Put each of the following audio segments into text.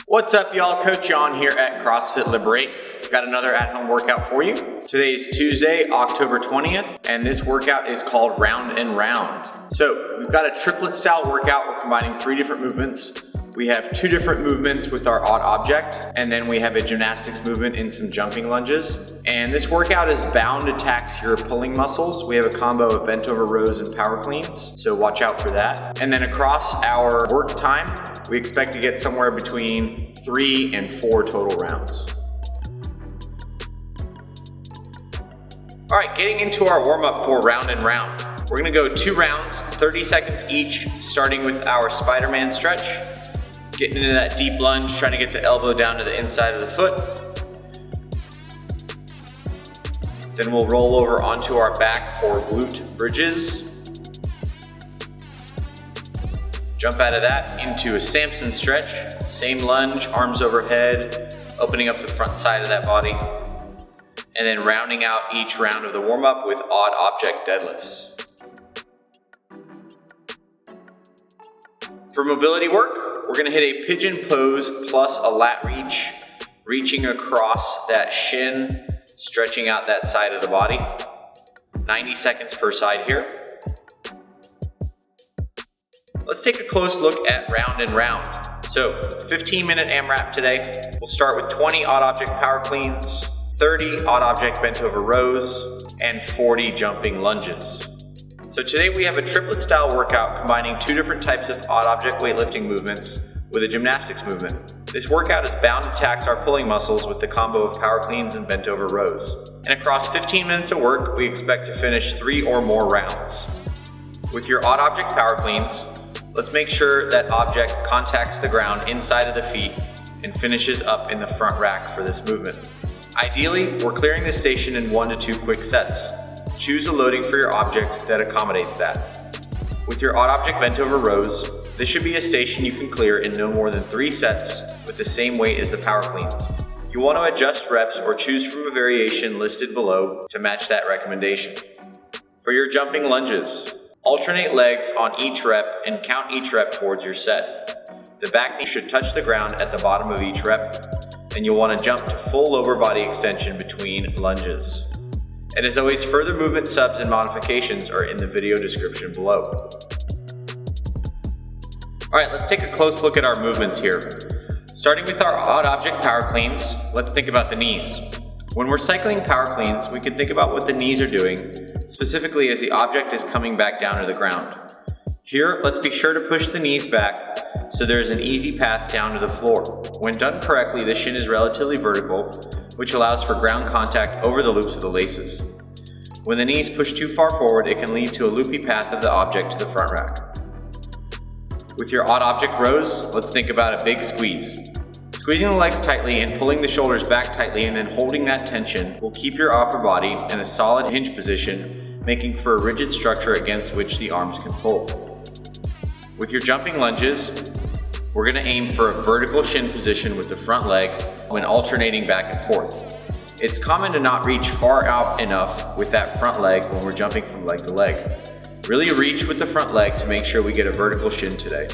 What's up, y'all? Coach John here at CrossFit Liberate. I've got another at-home workout for you. Today is Tuesday, October 20th, and this workout is called Round and Round. So we've got a triplet style workout. We're combining 3 different movements. We have 2 different movements with our odd object, and then we have a gymnastics movement in some jumping lunges. And this workout is bound to tax your pulling muscles. We have a combo of bent over rows and power cleans, so watch out for that. And then across our work time, we expect to get somewhere between 3 and 4 total rounds. All right, getting into our warm-up for round and round. We're gonna go 2 rounds, 30 seconds each, starting with our Spider-Man stretch. Getting into that deep lunge, trying to get the elbow down to the inside of the foot. Then we'll roll over onto our back for glute bridges. Jump out of that into a Samson stretch. Same lunge, arms overhead, opening up the front side of that body. And then rounding out each round of the warm-up with odd object deadlifts. For mobility work, we're gonna hit a pigeon pose plus a lat reach, reaching across that shin, stretching out that side of the body. 90 seconds per side here. Let's take a close look at round and round. So 15-minute AMRAP today. We'll start with 20 odd object power cleans, 30 odd object bent over rows, and 40 jumping lunges. So today we have a triplet style workout combining 2 different types of odd object weightlifting movements with a gymnastics movement. This workout is bound to tax our pulling muscles with the combo of power cleans and bent over rows. And across 15 minutes of work, we expect to finish 3 or more rounds. With your odd object power cleans, let's make sure that object contacts the ground inside of the feet and finishes up in the front rack for this movement. Ideally, we're clearing the station in 1 to 2 quick sets. Choose a loading for your object that accommodates that. With your odd object bent over rows, this should be a station you can clear in no more than 3 sets with the same weight as the power cleans. You want to adjust reps or choose from a variation listed below to match that recommendation. For your jumping lunges, alternate legs on each rep and count each rep towards your set. The back knee should touch the ground at the bottom of each rep, and you'll want to jump to full lower body extension between lunges. And as always, further movement subs and modifications are in the video description below. All right, let's take a close look at our movements here. Starting with our odd object power cleans, let's think about the knees. When we're cycling power cleans, we can think about what the knees are doing, specifically as the object is coming back down to the ground. Here, let's be sure to push the knees back so there's an easy path down to the floor. When done correctly, the shin is relatively vertical, which allows for ground contact over the loops of the laces. When the knees push too far forward, it can lead to a loopy path of the object to the front rack. With your odd object rows, let's think about a big squeeze. Squeezing the legs tightly and pulling the shoulders back tightly and then holding that tension will keep your upper body in a solid hinge position, making for a rigid structure against which the arms can pull. With your jumping lunges, we're going to aim for a vertical shin position with the front leg when alternating back and forth. It's common to not reach far out enough with that front leg when we're jumping from leg to leg. Really reach with the front leg to make sure we get a vertical shin today.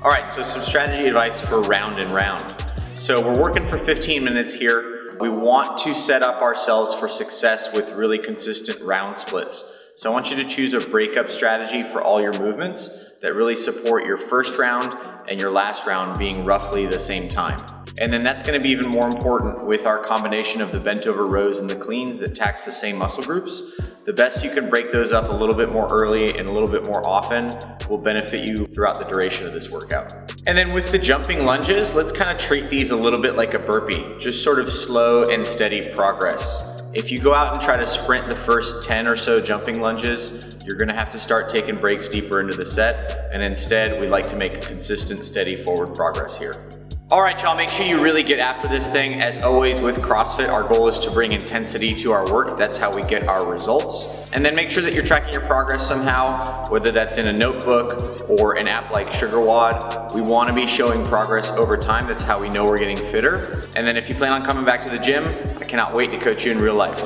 All right, so some strategy advice for round and round. So we're working for 15 minutes here. We want to set up ourselves for success with really consistent round splits. So I want you to choose a breakup strategy for all your movements that really support your first round and your last round being roughly the same time. And then that's going to be even more important with our combination of the bent over rows and the cleans that tax the same muscle groups. The best you can break those up a little bit more early and a little bit more often will benefit you throughout the duration of this workout. And then with the jumping lunges, let's kind of treat these a little bit like a burpee, just sort of slow and steady progress. If you go out and try to sprint the first 10 or so jumping lunges, you're gonna have to start taking breaks deeper into the set, and instead we like to make a consistent, steady forward progress here. All right, y'all, make sure you really get after this thing. As always with CrossFit, our goal is to bring intensity to our work. That's how we get our results. And then make sure that you're tracking your progress somehow, whether that's in a notebook or an app like SugarWOD. We want to be showing progress over time. That's how we know we're getting fitter. And then if you plan on coming back to the gym, I cannot wait to coach you in real life.